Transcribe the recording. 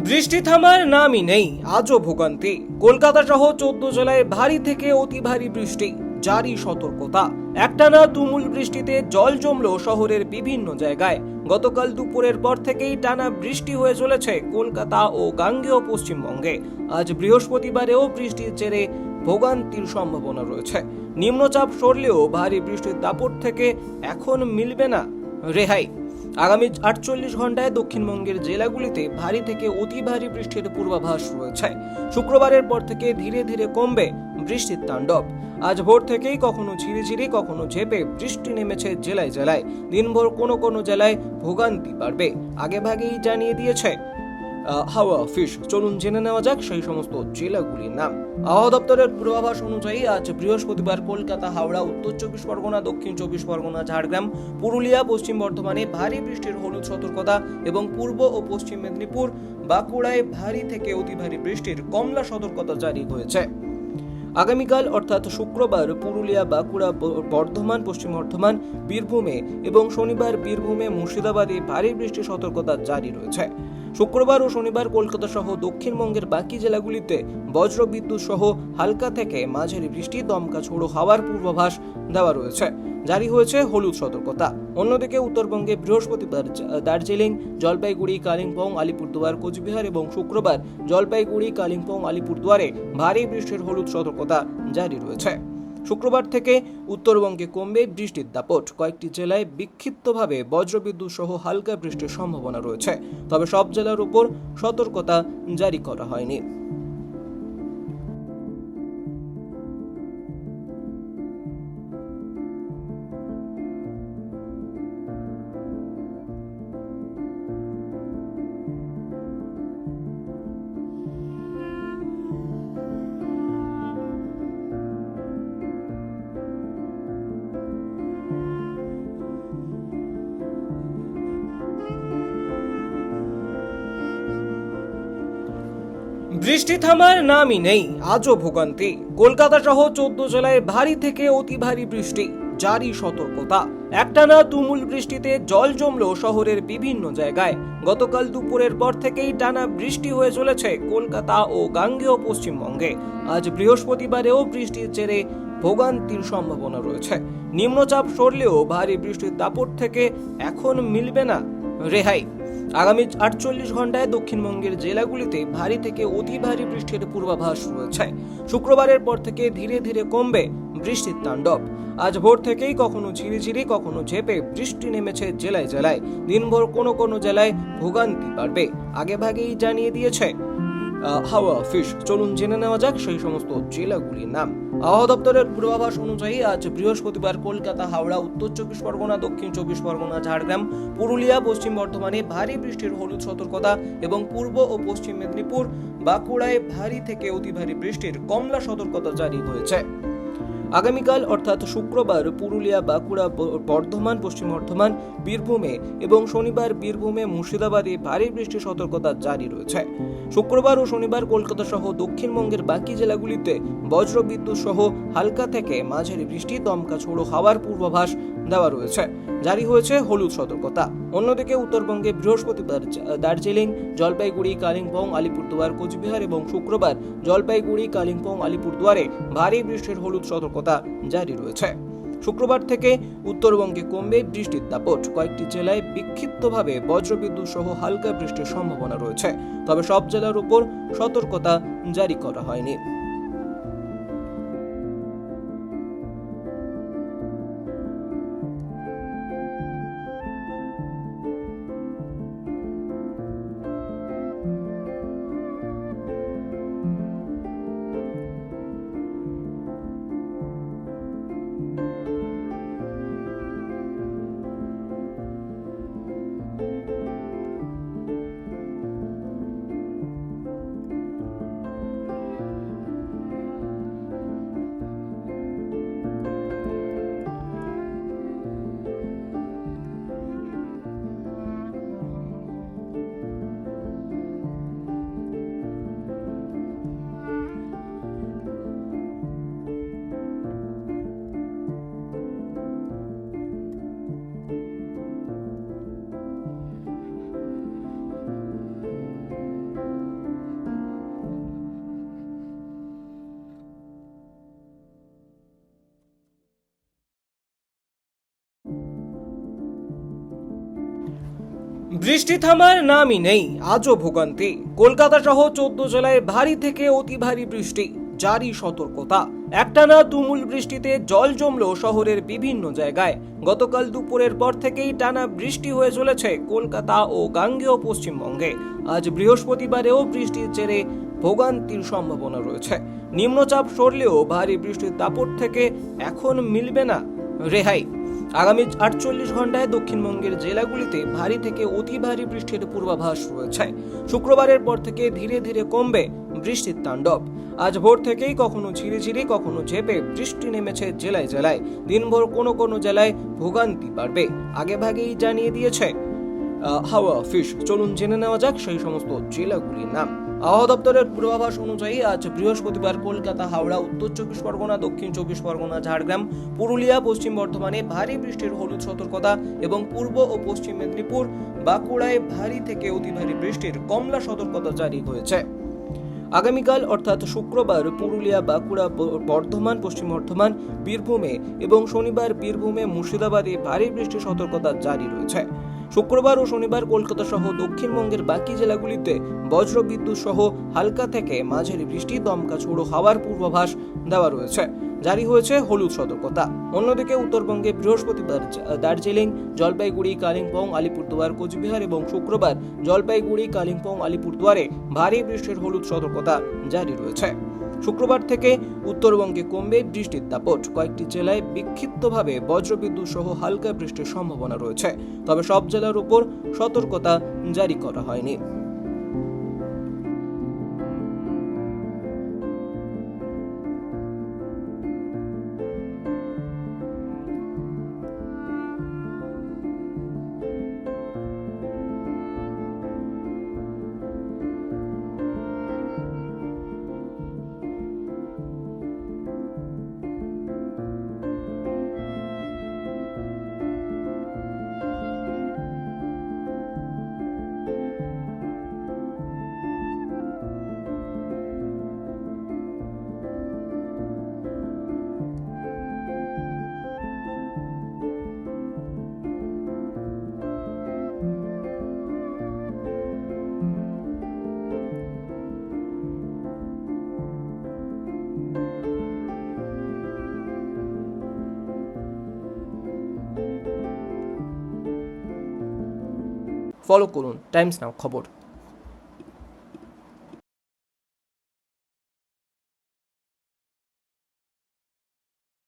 বৃষ্টি থামার নামই নেই, আজও ভোগান্তি। কলকাতা সহ 14 জেলায় ভারী থেকে অতি ভারী বৃষ্টি, জারি সতর্কতা। একটানা তুমুল বৃষ্টিতে জল জমল শহরের বিভিন্ন জায়গায়। গতকাল দুপুরের পর থেকেই টানা বৃষ্টি হয়ে চলেছে কলকাতা ও গাঙ্গেয় পশ্চিমবঙ্গে। আজ বৃহস্পতিবারেও বৃষ্টির জেরে ভোগান্তির সম্ভাবনা রয়েছে। নিম্নচাপ সরলেও ভারী বৃষ্টির দাপট থেকে এখন মিলবে না রেহাই। আগামী 48 ঘন্টায় দক্ষিণবঙ্গের জেলাগুলিতে ভারী থেকে অতি ভারী বৃষ্টির পূর্বাভাস রয়েছে। শুক্রবারের পর থেকে ধীরে ধীরে কমবে বৃষ্টির তাণ্ডব। আজ ভোর থেকেই কখনো ঝিরিঝিরি কখনো ঝেঁপে বৃষ্টি নেমেছে জেলায় জেলায়। দিনভর কোনো কোনো জেলায় ভোগান্তি বাড়বে, আগেভাগেই জানিয়ে দিয়েছে হাওয়া অফিস। চলুন জেনে নেওয়া যাক সেই সমস্ত জেলাগুলির নাম। আবহাওয়া দপ্তরের পূর্বাভাস অনুযায়ী আজ বৃহস্পতিবার কলকাতা, হাওড়া, উত্তর 24 পরগনা, দক্ষিণ 24 পরগনা, ঝাড়গ্রাম, পুরুলিয়া, পশ্চিম বর্ধমানে ভারী বৃষ্টির হলুদ সতর্কতা এবং পূর্ব ও পশ্চিম মেদিনীপুর, বাঁকুড়ায় ভারী থেকে অতি ভারী বৃষ্টির কমলা সতর্কতা জারি হয়েছে। আগামীকাল অর্থাৎ শুক্রবার পুরুলিয়া, বাঁকুড়া, বর্ধমান, পশ্চিম বর্ধমান, বীরভূমে এবং শনিবার বীরভূমে, মুর্শিদাবাদে ভারী বৃষ্টির সতর্কতা জারি রয়েছে। শুক্রবার ও শনিবার কলকাতা সহ দক্ষিণবঙ্গের বাকি জেলাগুলিতে বজ্রবিদ্যুৎ সহ হালকা থেকে মাঝারি বৃষ্টি, দমকা ঝোড়ো হাওয়ার পূর্বাভাস দেওয়া রয়েছে। জারি হয়েছে হলুদ সতর্কতা। অন্যদিকে উত্তরবঙ্গে বৃহস্পতিবার দার্জিলিং, জলপাইগুড়ি, কালিম্পং, আলিপুরদুয়ার, কোচবিহার এবং শুক্রবার জলপাইগুড়ি, কালিম্পং, আলিপুরদুয়ারে ভারী বৃষ্টির হলুদ সতর্কতা জারি রয়েছে। শুক্রবার থেকে উত্তরবঙ্গে কমবে বৃষ্টির দাপট। কয়েকটি জেলায় বিক্ষিপ্তভাবে বজ্রবিদ্যুৎ সহ হালকা বৃষ্টির সম্ভাবনা রয়েছে, তবে সব জেলার উপর সতর্কতা জারি করা হয়নি। বৃষ্টি থামার নামই নেই, আজও ভোগান্তি। কলকাতা সহ 14 জেলায় ভারী থেকে অতি ভারী বৃষ্টি, জারি সতর্কতা। একটানা তুমুল বৃষ্টিতে জল জমল শহরের বিভিন্ন জায়গায়। গতকাল দুপুরের পর থেকেই টানা বৃষ্টি হয়ে চলেছে কলকাতা ও গাঙ্গেয় পশ্চিমবঙ্গে। আজ বৃহস্পতিবারেও বৃষ্টির জেরে ভোগান্তির সম্ভাবনা রয়েছে। নিম্নচাপ সরলেও ভারী বৃষ্টির দাপট থেকে এখন মিলবে না রেহাই। আগামী 48 ঘন্টায় দক্ষিণবঙ্গের জেলাগুলিতে ভারী থেকে অতি ভারী বৃষ্টির পূর্বাভাস রয়েছে। শুক্রবারের পর থেকে ধীরে ধীরে কমবে বৃষ্টির তাণ্ডব। আজ ভোর থেকেই কখনো ঝিরিঝিরি কখনো ঝেঁপে বৃষ্টি নেমেছে জেলায় জেলায়। দিনভর কোনো কোনো জেলায় ভোগান্তি বাড়বে, আগেভাগেই জানিয়ে দিয়েছে হাওয়া অফিস। চলুন জেনে নেওয়া যাক সেই সমস্ত জেলাগুলির নাম। আবহাওয়া দপ্তরের পূর্বাভাস অনুযায়ী আজ বৃহস্পতিবার কলকাতা, হাওড়া, উত্তর 24 পরগনা, দক্ষিণ 24 পরগনা, ঝাড়গ্রাম, পুরুলিয়া, পশ্চিম বর্ধমানে ভারী বৃষ্টির হলুদ সতর্কতা এবং পূর্ব ও পশ্চিম মেদিনীপুর, বাঁকুড়ায় ভারী থেকে অতি ভারী বৃষ্টির কমলা সতর্কতা জারি হয়েছে। আগামীকাল অর্থাৎ শুক্রবার পুরুলিয়া, বাঁকুড়া, বর্ধমান, পশ্চিম বর্ধমান, বীরভূমে এবং শনিবার বীরভূমে, মুর্শিদাবাদে ভারী বৃষ্টির সতর্কতা জারি রয়েছে। শুক্রবার ও শনিবার কলকাতা সহ দক্ষিণবঙ্গের বাকি জেলাগুলিতে বজ্রবিদ্যুৎ সহ হালকা থেকে মাঝারি বৃষ্টি, দমকা ঝোড়ো হাওয়ার পূর্বাভাস দেওয়া রয়েছে। জারি হয়েছে হলুদ সতর্কতা। অন্যদিকে উত্তরবঙ্গে বৃহস্পতিবার দার্জিলিং, জলপাইগুড়ি, কালিম্পং, আলিপুরদুয়ার, কোচবিহার এবং শুক্রবার জলপাইগুড়ি, কালিম্পং, আলিপুরদুয়ারে ভারী বৃষ্টির হলুদ সতর্কতা জারি রয়েছে। শুক্রবার থেকে উত্তরবঙ্গে কমবে বৃষ্টির দাপট। কয়েকটি জেলায় বিক্ষিপ্তভাবে বজ্রবিদ্যুৎ সহ হালকা বৃষ্টির সম্ভাবনা রয়েছে, তবে সব জেলার উপর সতর্কতা জারি করা হয়নি। বৃষ্টি থামার নামই নেই, আজও ভোগান্তি। কলকাতা সহ 14 জেলায় ভারী থেকে অতি ভারী বৃষ্টি, জারি সতর্কতা। একটানা তুমুল বৃষ্টিতে জল জমলো শহরের বিভিন্ন জায়গায়। গতকাল দুপুরের পর থেকেই টানা বৃষ্টি হয়ে চলেছে কলকাতা ও গাঙ্গেয় পশ্চিমবঙ্গে। আজ বৃহস্পতিবারেও বৃষ্টির জেরে ভোগান্তির সম্ভাবনা রয়েছে। নিম্নচাপ সরলেও ভারী বৃষ্টির দাপট থেকে এখন মিলবে না রেহাই। আগামী 48 ঘন্টায় দক্ষিণবঙ্গের জেলাগুলিতে ভারী থেকে অতি ভারী বৃষ্টির পূর্বাভাস রয়েছে। শুক্রবারের পর থেকে ধীরে ধীরে কমবে বৃষ্টির তাণ্ডব। আজ ভোর থেকেই কখনো ঝিরিঝিরি কখনো ঝেপে বৃষ্টি নেমেছে জেলায় জেলায়। দিনভর কোনো কোনো জেলায় ভোগান্তি বাড়বে, আগেভাগেই জানিয়ে দিয়েছে হাওয়া অফিস। চলুন জেনে নেওয়া যাক সেই সমস্ত জেলাগুলির নাম। আবহাওয়া দপ্তরের পূর্বাভাস অনুযায়ী আজ বৃহস্পতিবার কলকাতা, হাওড়া, উত্তর 24 পরগনা, দক্ষিণ 24 পরগনা, ঝাড়গ্রাম, পুরুলিয়া, পশ্চিম বর্ধমানে ভারী বৃষ্টির হলুদ সতর্কতা এবং পূর্ব ও পশ্চিম মেদিনীপুর, বাঁকুড়ায় ভারী থেকে অতি ভারী বৃষ্টির কমলা সতর্কতা জারি হয়েছে। আগামীকাল অর্থাৎ শুক্রবার পুরুলিয়া, বাঁকুড়া, বর্ধমান, পশ্চিম বর্ধমান, বীরভূমে এবং শনিবার বীরভূমে, মুর্শিদাবাদে ভারী বৃষ্টির সতর্কতা জারি রয়েছে। শুক্রবার ও শনিবার কলকাতা সহ দক্ষিণবঙ্গের বাকি জেলাগুলিতে বজ্রবিদ্যুৎ সহ হালকা থেকে মাঝারি বৃষ্টি, দমকা ঝোড়ো হাওয়ার পূর্বাভাস দেওয়া রয়েছে। জারি হয়েছে হলুদ সতর্কতা। অন্যদিকে উত্তরবঙ্গে বৃহস্পতিবার দার্জিলিং, জলপাইগুড়ি, কালিম্পং, আলিপুরদুয়ার, কোচবিহার এবং শুক্রবার জলপাইগুড়ি, কালিম্পং, আলিপুরদুয়ারে ভারী বৃষ্টির হলুদ সতর্কতা জারি রয়েছে। শুক্রবার থেকে উত্তরবঙ্গে কমবে বৃষ্টির দাপট। কয়েকটি জেলায় বিক্ষিপ্তভাবে বজ্রবিদ্যুৎ সহ হালকা বৃষ্টির সম্ভাবনা রয়েছে, তবে সব জেলার উপর সতর্কতা জারি করা হয়নি। ফলো করুন টাইমস নাও খবর।